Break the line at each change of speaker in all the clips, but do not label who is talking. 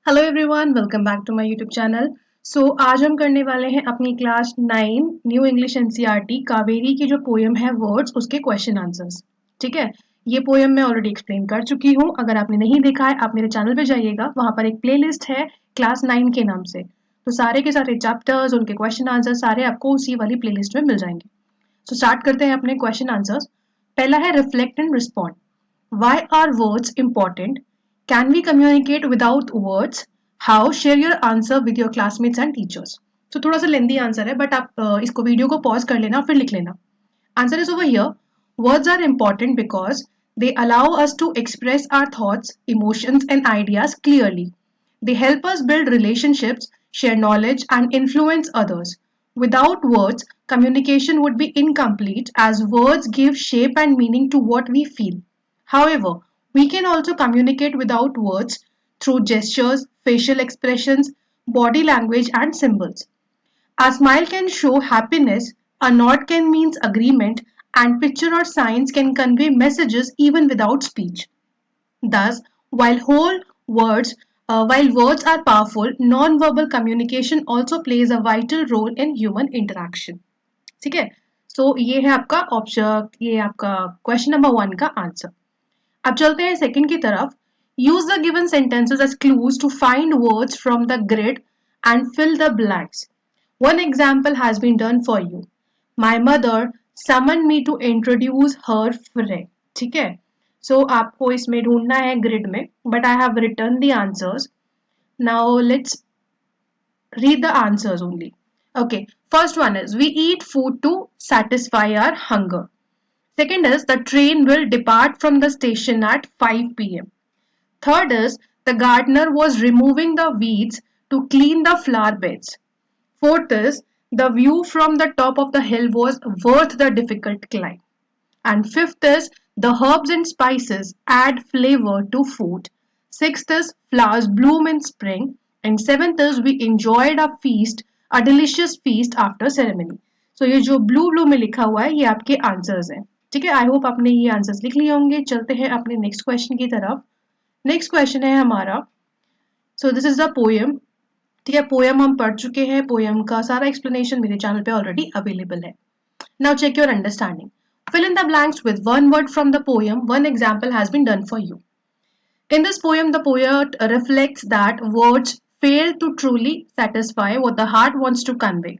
Hello everyone, welcome back to my YouTube channel. आज हम करने वाले हैं अपनी class 9 new English NCERT Kaveri की जो पोयम है वर्ड्स उसके क्वेश्चन आंसर्स। ठीक है, ये पोयम मैं ऑलरेडी एक्सप्लेन कर चुकी हूँ। अगर आपने नहीं देखा है आप मेरे चैनल पे जाइएगा, वहाँ पर एक प्लेलिस्ट है क्लास 9 के नाम से। तो सारे के सारे चैप्टर्स उनके क्वेश्चन आंसर सारे आपको उसी वाली प्लेलिस्ट में मिल जाएंगे। स्टार्ट करते हैं अपने क्वेश्चन आंसर्स। पहला है reflect and respond. Why are words important? Can we communicate without words? How? Share your answer with your classmates and teachers. तो थोड़ा सा लेंदी आंसर है बट आप इसको वीडियो को पॉज कर लेना फिर लिख लेना। Answer is over here. Words are important because they allow us to express our thoughts, emotions, and ideas clearly. They help us build relationships, share knowledge, and influence others. Without words, communication would be incomplete as words give shape and meaning to what we feel. However, we can also communicate without words through gestures, facial expressions, body language, and symbols. A smile can show happiness, a nod can mean agreement, and picture or signs can convey messages even without speech. Thus, while whole words while words are powerful, non-verbal communication also plays a vital role in human interaction. ठीक है, ये है आपका option, ये आपका question number 1 का answer. अब चलते हैं सेकंड की तरफ। Use the given sentences as clues to find words from the grid and fill the blanks. One example has been done for you. My mother summon me to introduce her friend. ठीक है, आपको इसमें ढूंढना है grid में, but I have return the answers. Now let's read the answers only. Okay, first one is we eat food to satisfy our hunger. Second is the train will depart from the station at 5 p.m. Third is the gardener was removing the weeds to clean the flower beds. Fourth is the view from the top of the hill was worth the difficult climb. And fifth is the herbs and spices add flavor to food. Sixth is flowers bloom in spring. And seventh is we enjoyed a delicious feast after ceremony. ये जो blue blue में लिखा हुआ है ये आपके answers हैं। ठीक है, आई होप आपने ये आंसर्स लिख लिए होंगे। चलते हैं अपने नेक्स्ट क्वेश्चन की तरफ। नेक्स्ट क्वेश्चन है हमारा, दिस इज द पोयम। ठीक है, पोयम हम पढ़ चुके हैं, पोयम का सारा एक्सप्लेनेशन मेरे चैनल पे ऑलरेडी अवेलेबल है। Now check your understanding. Fill in the blanks with one word from the poem. One example has been done for you. In this poem, the poet reflects that words fail to truly satisfy what the heart wants to convey.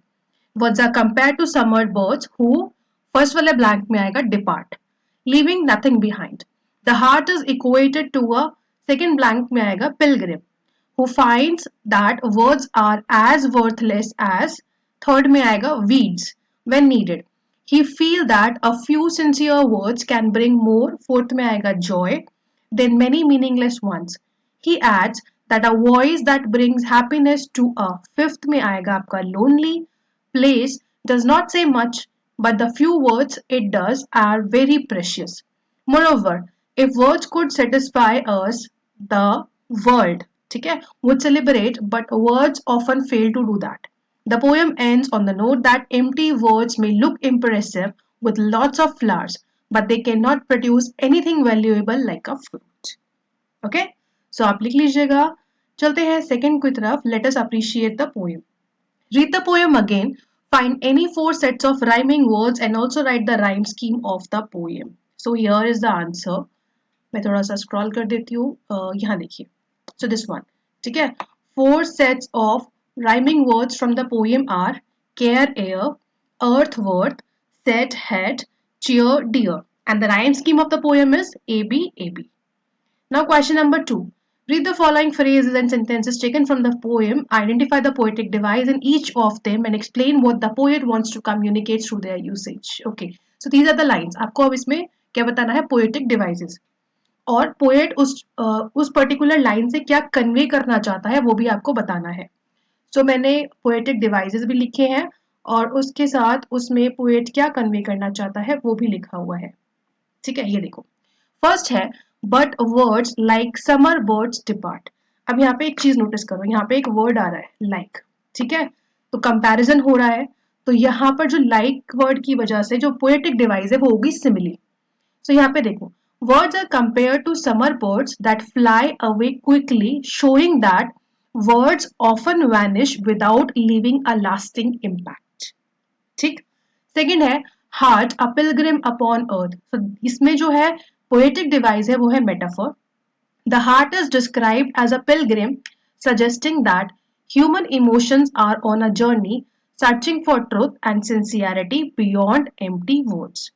Words are compared to summer birds who, first वाले blank में आएगा depart, leaving nothing behind. The heart is equated to a second blank में आएगा pilgrim, who finds that words are as worthless as third में आएगा weeds when needed. He feels that a few sincere words can bring more, fourth में आएगा joy, than many meaningless ones. He adds that a voice that brings happiness to a fifth में आएगा आपका lonely place does not say much, but the few words it does are very precious. Moreover, if words could satisfy us, the world, ठीक है, would celebrate, but words often fail to do that. The poem ends on the note that empty words may look impressive with lots of flowers, but they cannot produce anything valuable like a fruit. Okay? आप लिख लीजिएगा। चलते हैं second की तरफ। Let us appreciate the poem. Read the poem again. Find any 4 sets of rhyming words and also write the rhyme scheme of the poem. Here is the answer. मैं थोड़ा सा स्क्रॉल कर देती हूँ। यहाँ देखिए। This one. ठीक है? 4 sets of rhyming words from the poem are care, air, earth, worth, set, head, cheer, dear. And the rhyme scheme of the poem is AB, AB. Now question number 2. Read the following phrases and sentences taken from the poem. Identify the poetic device in each of them and explain what the poet wants to communicate through their usage. Okay. These are the lines. आपको अब इसमें क्या बताना है? Poetic devices. और poet उस particular line से क्या कन्वे करना चाहता है वो भी आपको बताना है। मैंने पोएटिक डिवाइसेस भी लिखे हैं और उसके साथ उसमें पोएट क्या कन्वे करना चाहता है वो भी लिखा हुआ है। ठीक है, ये देखो। फर्स्ट है but words like summer birds depart. अब यहाँ पे एक चीज नोटिस करो, यहाँ पे एक वर्ड आ रहा है लाइक। ठीक है, तो कंपैरिजन हो रहा है, तो यहाँ पर जो लाइक वर्ड की वजह से जो पोएटिक डिवाइस है वो होगी सिमिली। यहाँ पे देखो, words are compared to summer birds that fly away quickly, showing that words often vanish without leaving a lasting impact. ठीक. सेकेंड है heart a Pilgrim upon earth. So, इसमें जो है पोएटिक डिवाइस है वो है metaphor. The heart is described as a pilgrim, suggesting that human emotions are on a journey searching for truth and sincerity beyond empty words.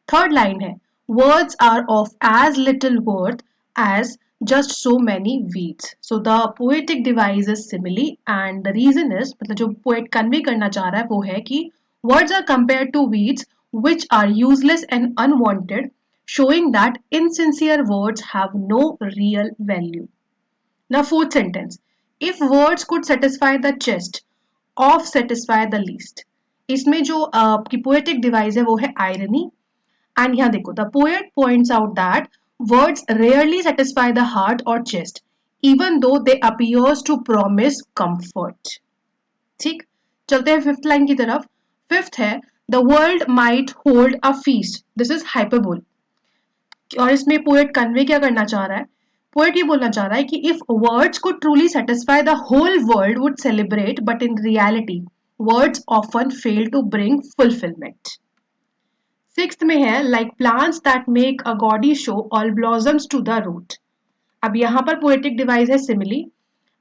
Third line है words are of as little worth as just so many weeds. So the poetic device is simile and the reason is मतलब जो poet convey करना चाह रहा है वो है कि words are compared to weeds which are useless and unwanted, showing that insincere words have no real value. Now fourth sentence, if words could satisfy the chest, of satisfy the least. इसमें जो आपकी poetic device है वो है irony. And यहाँ देखो, the poet points out that words rarely satisfy the heart or chest, even though they appears to promise comfort. ठीक, चलते हैं फिफ्थ लाइन की तरफ. फिफ्थ है the world might hold a feast. This is hyperbole. और इसमें poet convey क्या करना चाह रहा है? Poet ये बोलना चाह रहा है कि if words could truly satisfy, the whole world would celebrate, but in reality, words often fail to bring fulfillment. Sixth में है like plants that make a gaudy show all blossoms to the root. अब यहाँ पर poetic device है simile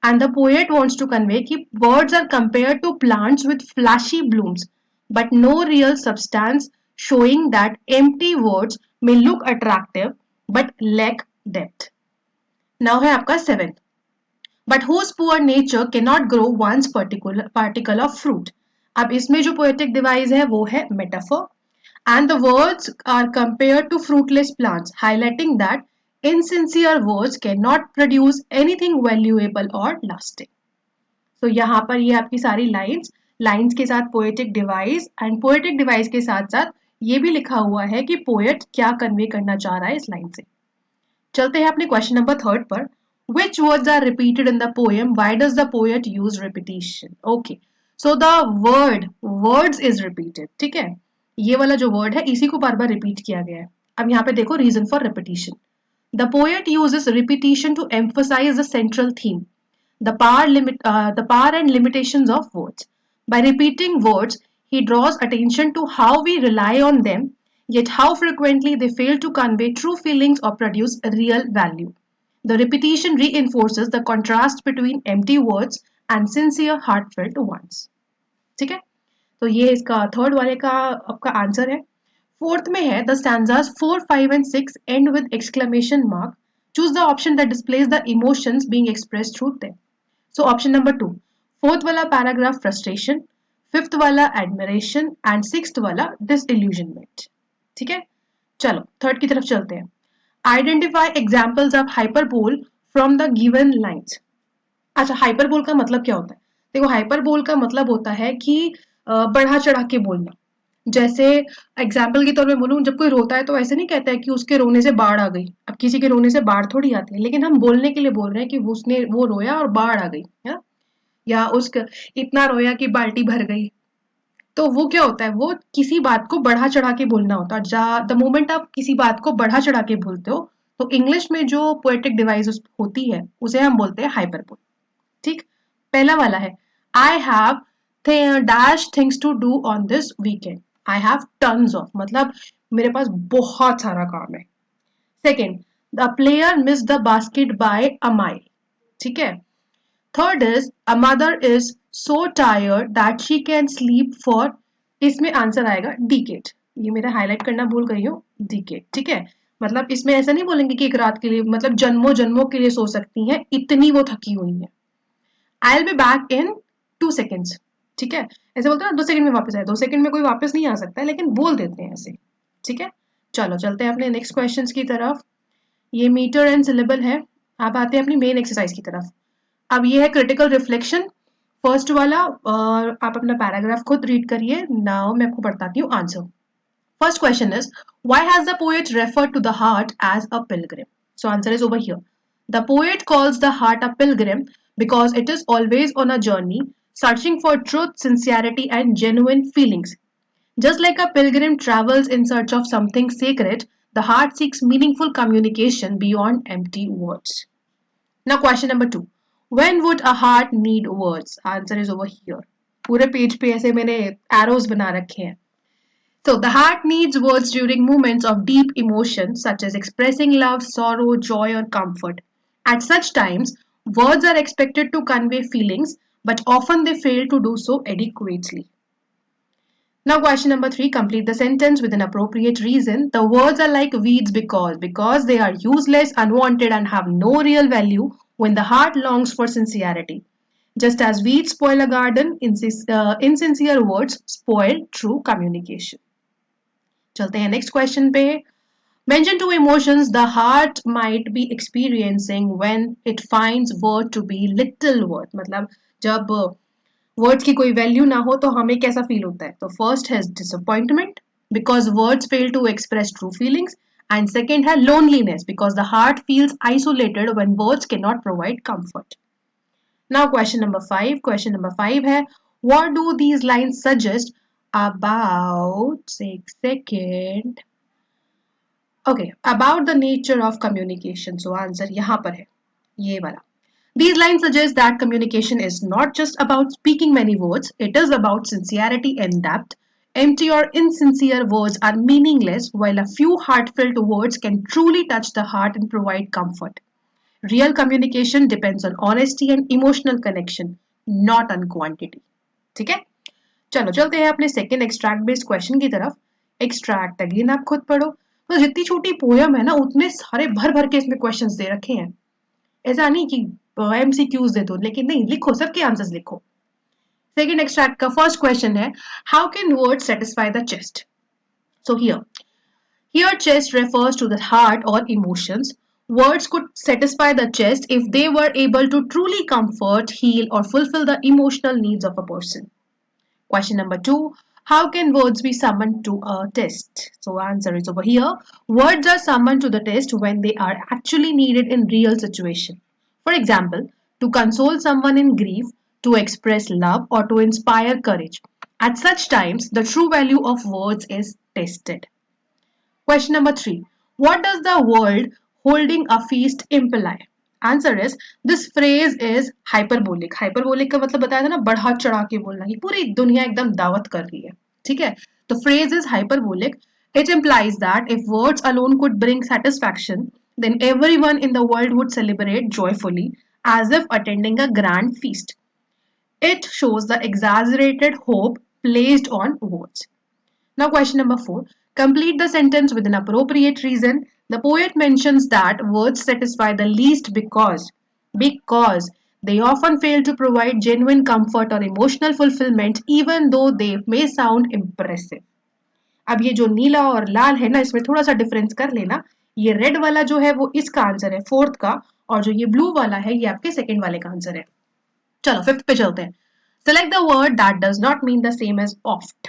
and the poet wants to convey कि words are compared to plants with flashy blooms but no real substance, showing that empty words may look attractive but lack depth. Now है आपका seventh, but whose poor nature cannot grow one's particle of fruit. अब इसमें जो poetic device है वो है metaphor. And the words are compared to fruitless plants, highlighting that insincere words cannot produce anything valuable or lasting. So यहाँ पर ये आपकी सारी लाइन्स के साथ poetic device and poetic device के साथ साथ ये भी लिखा हुआ है कि पोएट क्या कन्वे करना चाह रहा है इस लाइन से. चलते हैं अपने क्वेश्चन नंबर थर्ड पर. Which words are repeated in the poem? Why does the poet use repetition? Okay, so the words is repeated. ठीक है, ये वाला जो वर्ड है इसी को बार बार रिपीट किया गया है. अब यहाँ पे देखो reason for repetition. The poet uses repetition to emphasize the central theme, the power and limitations of words. By repeating words he draws attention to how we rely on them, yet how frequently they fail to convey true feelings or produce real value. The repetition reinforces the contrast between empty words and sincere heartfelt ones. ठीक है, तो ये इसका third वाले का आपका answer है. Fourth में है the stanzas 4, 5 and 6 end with exclamation mark. Choose the option that displays the emotions being expressed through them. So option number 2, fourth वाला पैराग्राफ फ्रस्ट्रेशन, फिफ्थ वाला एडमिरेशन एंड सिक्स्थ वाला disillusionment. ठीक है, चलो third की तरफ चलते हैं. Identify examples of hyperbole from the given lines. अच्छा, हाइपरबोल का मतलब क्या होता है? देखो, हाइपरबोल का मतलब होता है कि बढ़ा चढ़ा के बोलना. जैसे एग्जाम्पल के तौर पे बोलूं, जब कोई रोता है तो ऐसे नहीं कहता है कि उसके रोने से बाढ़ आ गई. अब किसी के रोने से बाढ़ थोड़ी आती है, लेकिन हम बोलने के लिए बोल रहे हैं कि वो रोया और बाढ़ आ गई है, या उसका इतना रोया कि बाल्टी भर गई. तो वो क्या होता है, वो किसी बात को बढ़ा चढ़ा के बोलना होता है. द मोमेंट आप किसी बात को बढ़ा चढ़ा के बोलते हो तो इंग्लिश में जो पोएटिक डिवाइस होती है उसे हम बोलते हैं हाइपरबोल. ठीक, पहला वाला है I have dash things to do on this weekend. I have tons of, मतलब मेरे पास बहुत सारा काम है. Second, the player miss the basket by a mile. ठीक है. Third is a mother is so tired that she can sleep for, इसमें आंसर आएगा डिकेड. ये मेरा हाईलाइट करना भूल गई हूँ, डिकेड. ठीक है, मतलब इसमें ऐसा नहीं बोलेंगे कि एक रात के लिए, मतलब जन्मों जन्मों के लिए सो सकती हैं, इतनी वो थकी हुई है. I will be back in 2 seconds. ठीक है, ऐसे बोलते हैं ना 2 सेकंड में वापस आए. 2 सेकंड में कोई वापस नहीं आ सकता है, लेकिन बोल देते हैं ऐसे. ठीक है, चलो चलते हैं अपने नेक्स्ट क्वेश्चंस की तरफ. ये मीटर एंड सिलेबल है. अब आते हैं अपनी मेन एक्सरसाइज की तरफ. अब ये है क्रिटिकल रिफ्लेक्शन, फर्स्ट वाला, और आप अपना पैराग्राफ खुद रीड करिए. नाउ मैं आपको बताती हूँ answer. First question is why has the poet referred to the heart as a pilgrim. So answer is over here. The poet calls the heart a pilgrim because it is always on a journey, searching for truth, sincerity, and genuine feelings. Just like a pilgrim travels in search of something sacred, the heart seeks meaningful communication beyond empty words. Now, question number 2. When would a heart need words? Answer is over here. पूरे page पे ऐसे मैंने arrows बना रखे हैं. So the heart needs words during moments of deep emotion such as expressing love, sorrow, joy or comfort. At such times, words are expected to convey feelings but often they fail to do so adequately. Now question number 3, complete the sentence with an appropriate reason. The words are like weeds because they are useless, unwanted and have no real value when the heart longs for sincerity. Just as weeds spoil a garden, insincere words spoil true communication. चलते हैं next question पे. Mention two emotions the heart might be experiencing when it finds word to be little worth. मतलब जब words की कोई value ना हो तो हमें कैसा फील होता है. तो फर्स्ट है disappointment because words fail to express true feelings and second है loneliness because the heart feels isolated when words can not provide comfort. Now question number five है what do these lines suggest about एक second okay about the nature of communication. So answer यहाँ पर है ये वाला. These lines suggest that communication is not just about speaking many words, it is about sincerity and depth. Empty or insincere words are meaningless, while a few heartfelt words can truly touch the heart and provide comfort. Real communication depends on honesty and emotional connection, not on quantity. ठीक है? चलो चलते हैं अपने second extract based question की तरफ. Extract again आप खुद पढ़ो. तो जितनी छोटी पोयम है ना उतने सारे भर भर के इसमें क्वेश्चंस दे रखे हैं. ऐसा नहीं कि एमसीक्यूज दे दो, लेकिन नहीं लिखो, सबके आंसर्स लिखो. सेकेंड एक्सट्रैक्ट का फर्स्ट क्वेश्चन है how can word satisfy the chest. So here chest refers to the heart or emotions. Words could satisfy the chest if they were able to truly comfort, heal or fulfill the emotional needs of a person. Question number 2, how can words be summoned to a test? So answer is over here. Words are summoned to the test when they are actually needed in real situation. For example, to console someone in grief, to express love, or to inspire courage. At such times, the true value of words is tested. Question number 3. What does the word holding a feast imply? Answer is this phrase is hyperbolic. Hyperbolic का मतलब बताया था ना बढ़ा चढ़ा के बोलना कि पूरी दुनिया एकदम दावत कर रही है. ठीक है. The phrase is hyperbolic. It implies that if words alone could bring satisfaction, then everyone in the world would celebrate joyfully as if attending a grand feast. It shows the exaggerated hope placed on words. Now question number 4. Complete the sentence with an appropriate reason. The poet mentions that words satisfy the least because they often fail to provide genuine comfort or emotional fulfillment even though they may sound impressive. अब ये जो नीला और लाल है ना इसमें थोड़ा सा difference कर लेना. ये रेड वाला जो है वो इसका आंसर है फोर्थ का और जो ये ब्लू वाला है ये आपके सेकंड वाले का आंसर है. चलो फिफ्थ पे चलते हैं. Select the word that does not mean the same as oft.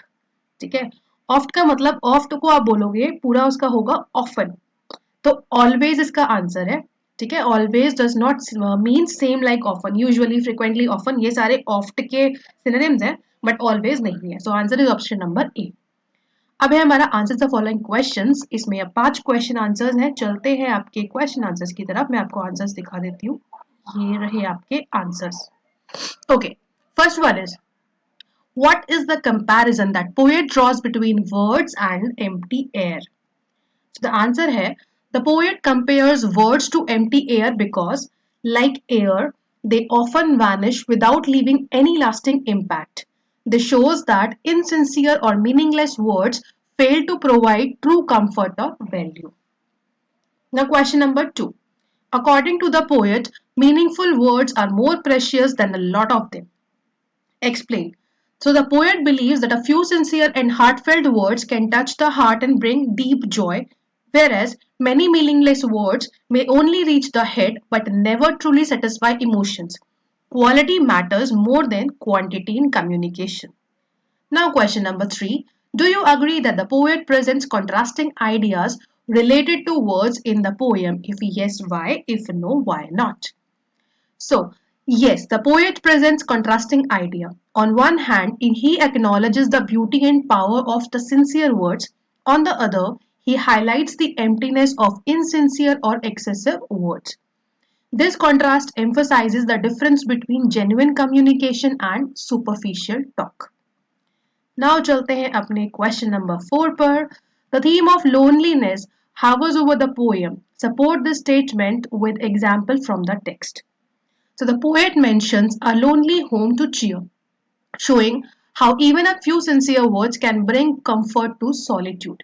ठीक है. ऑफ्ट का मतलब ऑफ्ट को आप बोलोगे पूरा उसका होगा ऑफन. तो ऑलवेज इसका आंसर है. ठीक है. Always does not mean same like often. Usually frequently often ये सारे ऑफ्ट के सिनोनिम्स हैं बट ऑलवेज नहीं है. सो answer is option number A. अब है हमारा आंसर द फॉलोइंग क्वेश्चंस. इसमें अब 5 क्वेश्चन आंसर्स हैं. चलते हैं आपके क्वेश्चन आंसर्स की तरफ. मैं आपको आंसर्स दिखा देती हूँ. ये रहे आपके answers. Okay. First one is what is the comparison that poet draws between words and empty air? So the answer है the poet compares words to empty air because like air they often vanish without leaving any lasting impact. This shows that insincere or meaningless words fail to provide true comfort or value. Now question number 2. According to the poet, meaningful words are more precious than a lot of them. Explain. So the poet believes that a few sincere and heartfelt words can touch the heart and bring deep joy, whereas many meaningless words may only reach the head but never truly satisfy emotions. Quality matters more than quantity in communication. Now question number 3. Do you agree that the poet presents contrasting ideas related to words in the poem? If yes, why? If no, why not? So, yes, the poet presents contrasting idea. On one hand, he acknowledges the beauty and power of the sincere words. On the other, he highlights the emptiness of insincere or excessive words. This contrast emphasizes the difference between genuine communication and superficial talk. Now चलते हैं अपने question number 4 पर. The theme of loneliness hovers over the poem. Support this statement with example from the text. So the poet mentions a lonely home to cheer, showing how even a few sincere words can bring comfort to solitude.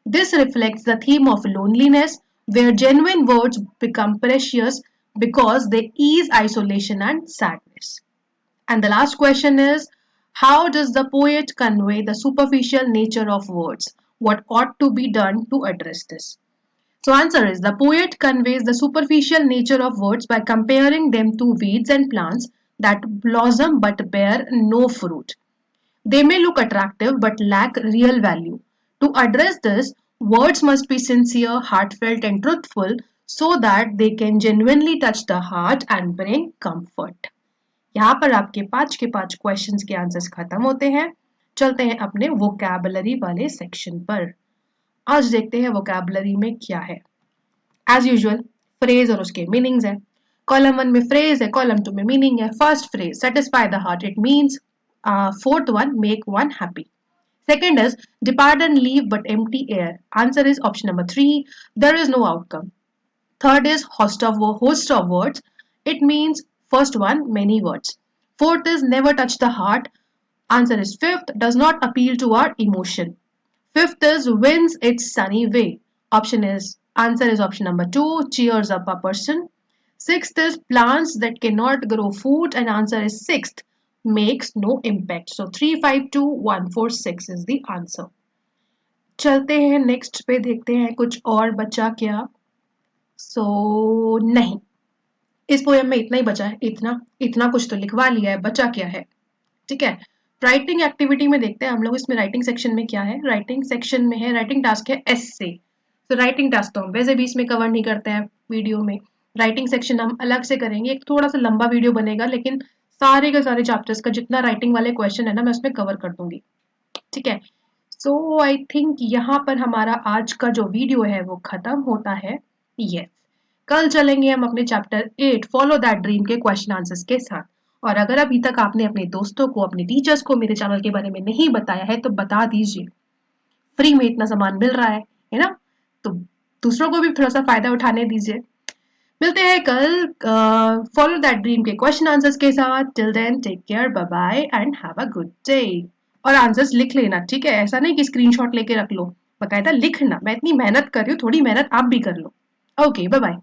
This reflects the theme of loneliness, where genuine words become precious because they ease isolation and sadness. And the last question is, how does the poet convey the superficial nature of words? What ought to be done to address this? So answer is, the poet conveys the superficial nature of words by comparing them to weeds and plants that blossom but bear no fruit. They may look attractive but lack real value. To address this, words must be sincere, heartfelt, and truthful so that they can genuinely touch the heart and bring comfort. यहाँ पर आपके पांच के पांच questions के answers खत्म होते हैं. चलते हैं अपने वोकैबुलरी वाले सेक्शन पर. आज देखते हैं वोकैबुलरी में क्या है. एज यूजुअल फ्रेज और उसके मीनिंग्स है. कॉलम 1 में फ्रेज है, कॉलम 2 में मीनिंग है. First phrase, satisfy the heart, it means. Fourth one, make one happy. Second is depart and leave but empty air. Answer is option number 3. There is no outcome. Third is host of words. It means first one, many words. Fourth is never touch the heart. Answer is fifth, does not appeal to our emotion. Fifth is wins its sunny way. Answer is option number 2, cheers up a person. Sixth is plants that cannot grow food, and answer is sixth, makes no impact. So 352146 is the answer. चलते हैं next पे, देखते हैं कुछ और बचा क्या. नहीं, इस पोएम में इतना ही बचा है. इतना इतना कुछ तो लिखवा लिया है, बचा क्या है. ठीक है, राइटिंग एक्टिविटी में देखते हैं हम लोग. इसमें राइटिंग सेक्शन में क्या है. राइटिंग सेक्शन में है, राइटिंग टास्क है एस्से. तो राइटिंग टास्क तो हम वैसे भी इसमें कवर नहीं करते हैं वीडियो में. राइटिंग सेक्शन हम अलग से करेंगे. एक थोड़ा सा लंबा वीडियो बनेगा, लेकिन सारे के सारे चैप्टर्स का जितना राइटिंग वाले क्वेश्चन है ना, मैं उसमें कवर कर दूंगी. ठीक है, सो आई थिंक यहाँ पर हमारा आज का जो वीडियो है वो खत्म होता है. यस, कल चलेंगे हम अपने चैप्टर 8 फॉलो दैट ड्रीम के क्वेश्चन आंसर्स के साथ. और अगर अभी तक आपने अपने दोस्तों को, अपने टीचर्स को मेरे चैनल के बारे में नहीं बताया है तो बता दीजिए. फ्री में इतना सामान मिल रहा है ना, तो दूसरों को भी थोड़ा सा फायदा उठाने दीजिए. मिलते हैं कल फॉलो दैट ड्रीम के क्वेश्चन आंसर्स के साथ. Till then take care, bye bye and have a good day. और आंसर्स लिख लेना, ठीक है. ऐसा नहीं कि स्क्रीनशॉट लेके रख लो, बकायदा लिखना. मैं इतनी मेहनत कर रही हूँ, थोड़ी मेहनत आप भी कर लो. Okay, bye bye.